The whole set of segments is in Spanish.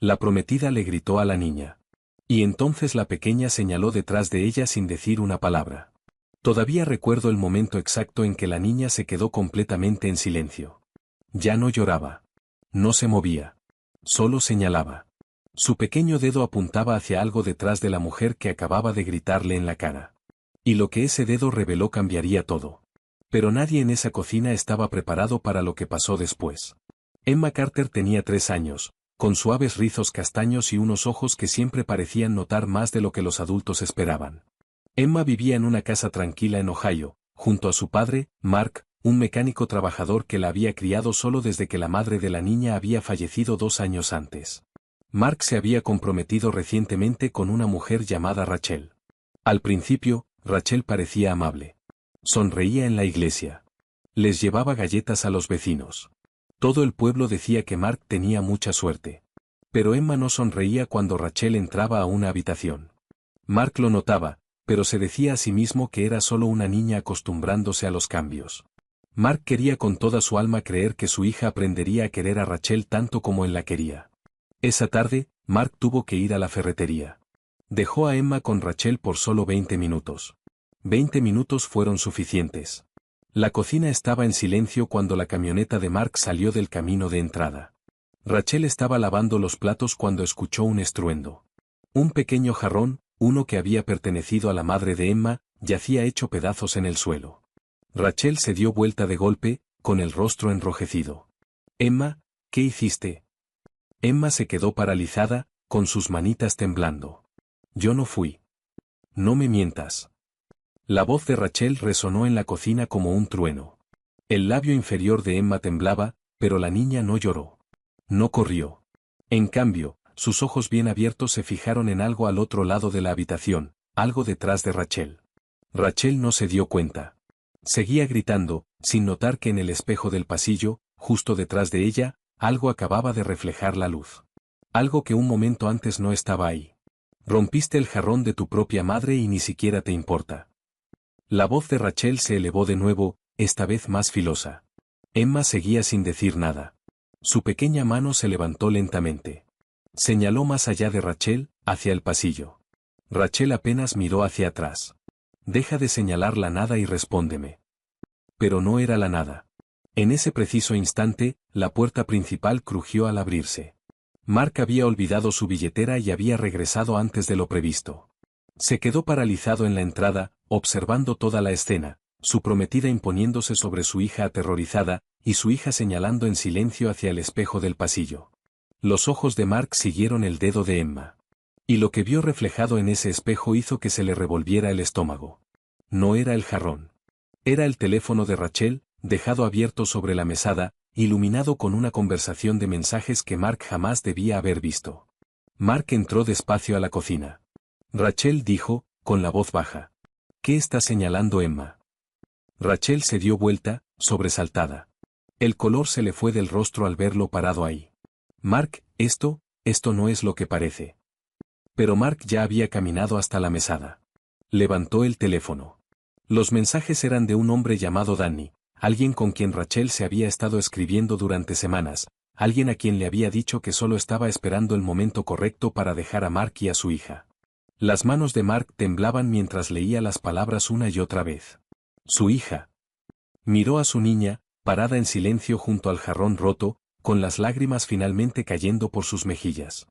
La prometida le gritó a la niña. Y entonces la pequeña señaló detrás de ella sin decir una palabra. Todavía recuerdo el momento exacto en que la niña se quedó completamente en silencio. Ya no lloraba. No se movía. Solo señalaba. Su pequeño dedo apuntaba hacia algo detrás de la mujer que acababa de gritarle en la cara. Y lo que ese dedo reveló cambiaría todo. Pero nadie en esa cocina estaba preparado para lo que pasó después. Emma Carter tenía 3 años, con suaves rizos castaños y unos ojos que siempre parecían notar más de lo que los adultos esperaban. Emma vivía en una casa tranquila en Ohio, junto a su padre, Mark, un mecánico trabajador que la había criado solo desde que la madre de la niña había fallecido 2 años antes. Mark se había comprometido recientemente con una mujer llamada Rachel. Al principio, Rachel parecía amable. Sonreía en la iglesia. Les llevaba galletas a los vecinos. Todo el pueblo decía que Mark tenía mucha suerte. Pero Emma no sonreía cuando Rachel entraba a una habitación. Mark lo notaba, pero se decía a sí mismo que era solo una niña acostumbrándose a los cambios. Mark quería con toda su alma creer que su hija aprendería a querer a Rachel tanto como él la quería. Esa tarde, Mark tuvo que ir a la ferretería. Dejó a Emma con Rachel por solo 20 minutos. 20 minutos fueron suficientes. La cocina estaba en silencio cuando la camioneta de Mark salió del camino de entrada. Rachel estaba lavando los platos cuando escuchó un estruendo. Un pequeño jarrón, uno que había pertenecido a la madre de Emma, yacía hecho pedazos en el suelo. Rachel se dio vuelta de golpe, con el rostro enrojecido. «Emma, ¿qué hiciste?» Emma se quedó paralizada, con sus manitas temblando. «Yo no fui». «No me mientas». La voz de Rachel resonó en la cocina como un trueno. El labio inferior de Emma temblaba, pero la niña no lloró. No corrió. En cambio, sus ojos bien abiertos se fijaron en algo al otro lado de la habitación, algo detrás de Rachel. Rachel no se dio cuenta. Seguía gritando, sin notar que en el espejo del pasillo, justo detrás de ella, algo acababa de reflejar la luz. Algo que un momento antes no estaba ahí. Rompiste el jarrón de tu propia madre y ni siquiera te importa. La voz de Rachel se elevó de nuevo, esta vez más filosa. Emma seguía sin decir nada. Su pequeña mano se levantó lentamente. Señaló más allá de Rachel, hacia el pasillo. Rachel apenas miró hacia atrás. «Deja de señalar la nada y respóndeme». Pero no era la nada. En ese preciso instante, la puerta principal crujió al abrirse. Mark había olvidado su billetera y había regresado antes de lo previsto. Se quedó paralizado en la entrada, observando toda la escena, su prometida imponiéndose sobre su hija aterrorizada, y su hija señalando en silencio hacia el espejo del pasillo. Los ojos de Mark siguieron el dedo de Emma. Y lo que vio reflejado en ese espejo hizo que se le revolviera el estómago. No era el jarrón. Era el teléfono de Rachel, dejado abierto sobre la mesada, iluminado con una conversación de mensajes que Mark jamás debía haber visto. Mark entró despacio a la cocina. Rachel dijo, con la voz baja. «¿Qué está señalando Emma?» Rachel se dio vuelta, sobresaltada. El color se le fue del rostro al verlo parado ahí. «Mark, esto no es lo que parece». Pero Mark ya había caminado hasta la mesada. Levantó el teléfono. Los mensajes eran de un hombre llamado Danny, alguien con quien Rachel se había estado escribiendo durante semanas, alguien a quien le había dicho que solo estaba esperando el momento correcto para dejar a Mark y a su hija. Las manos de Mark temblaban mientras leía las palabras una y otra vez. Su hija. Miró a su niña, parada en silencio junto al jarrón roto, con las lágrimas finalmente cayendo por sus mejillas.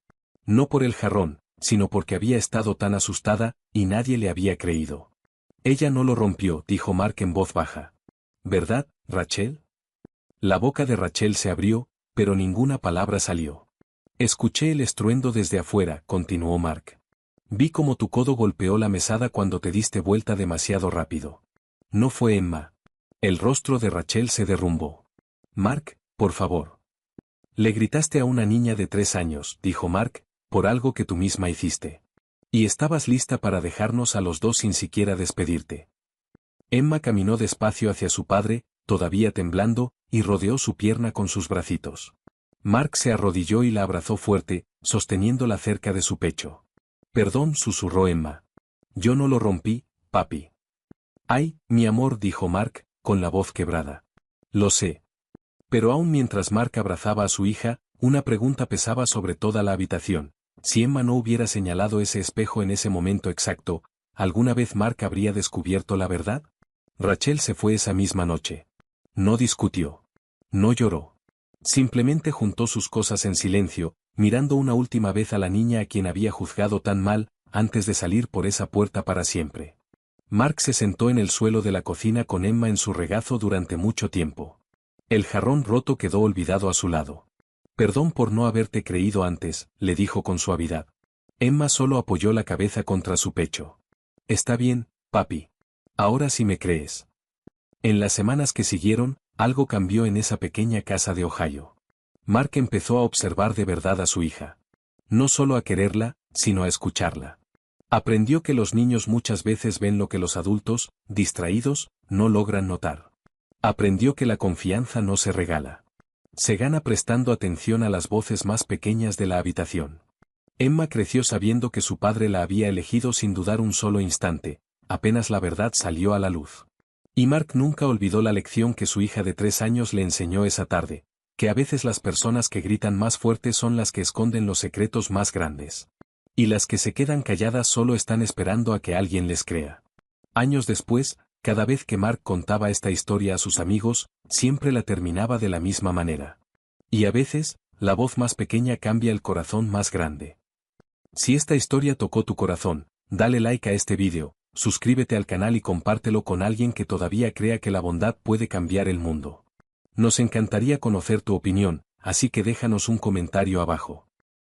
No por el jarrón, sino porque había estado tan asustada, y nadie le había creído. «Ella no lo rompió», dijo Mark en voz baja. «¿Verdad, Rachel?» La boca de Rachel se abrió, pero ninguna palabra salió. «Escuché el estruendo desde afuera», continuó Mark. «Vi cómo tu codo golpeó la mesada cuando te diste vuelta demasiado rápido. No fue Emma». El rostro de Rachel se derrumbó. «Mark, por favor». «Le gritaste a una niña de 3 años», dijo Mark, «por algo que tú misma hiciste. Y estabas lista para dejarnos a los dos sin siquiera despedirte». Emma caminó despacio hacia su padre, todavía temblando, y rodeó su pierna con sus bracitos. Mark se arrodilló y la abrazó fuerte, sosteniéndola cerca de su pecho. «Perdón», susurró Emma. «Yo no lo rompí, papi». «Ay, mi amor», dijo Mark, con la voz quebrada. «Lo sé». Pero aún mientras Mark abrazaba a su hija, Una pregunta pesaba sobre toda la habitación. Si Emma no hubiera señalado ese espejo en ese momento exacto, ¿alguna vez Mark habría descubierto la verdad? Rachel se fue esa misma noche. No discutió. No lloró. Simplemente juntó sus cosas en silencio, mirando una última vez a la niña a quien había juzgado tan mal, antes de salir por esa puerta para siempre. Mark se sentó en el suelo de la cocina con Emma en su regazo durante mucho tiempo. El jarrón roto quedó olvidado a su lado. Perdón por no haberte creído antes, le dijo con suavidad. Emma solo apoyó la cabeza contra su pecho. Está bien, papi. Ahora sí me crees. En las semanas que siguieron, algo cambió en esa pequeña casa de Ohio. Mark empezó a observar de verdad a su hija. No solo a quererla, sino a escucharla. Aprendió que los niños muchas veces ven lo que los adultos, distraídos, no logran notar. Aprendió que la confianza no se regala. Se gana prestando atención a las voces más pequeñas de la habitación. Emma creció sabiendo que su padre la había elegido sin dudar un solo instante, apenas la verdad salió a la luz. Y Mark nunca olvidó la lección que su hija de 3 años le enseñó esa tarde, que a veces las personas que gritan más fuerte son las que esconden los secretos más grandes. Y las que se quedan calladas solo están esperando a que alguien les crea. Años después, cada vez que Mark contaba esta historia a sus amigos, siempre la terminaba de la misma manera. Y a veces, la voz más pequeña cambia el corazón más grande. Si esta historia tocó tu corazón, dale like a este vídeo, suscríbete al canal y compártelo con alguien que todavía crea que la bondad puede cambiar el mundo. Nos encantaría conocer tu opinión, así que déjanos un comentario abajo.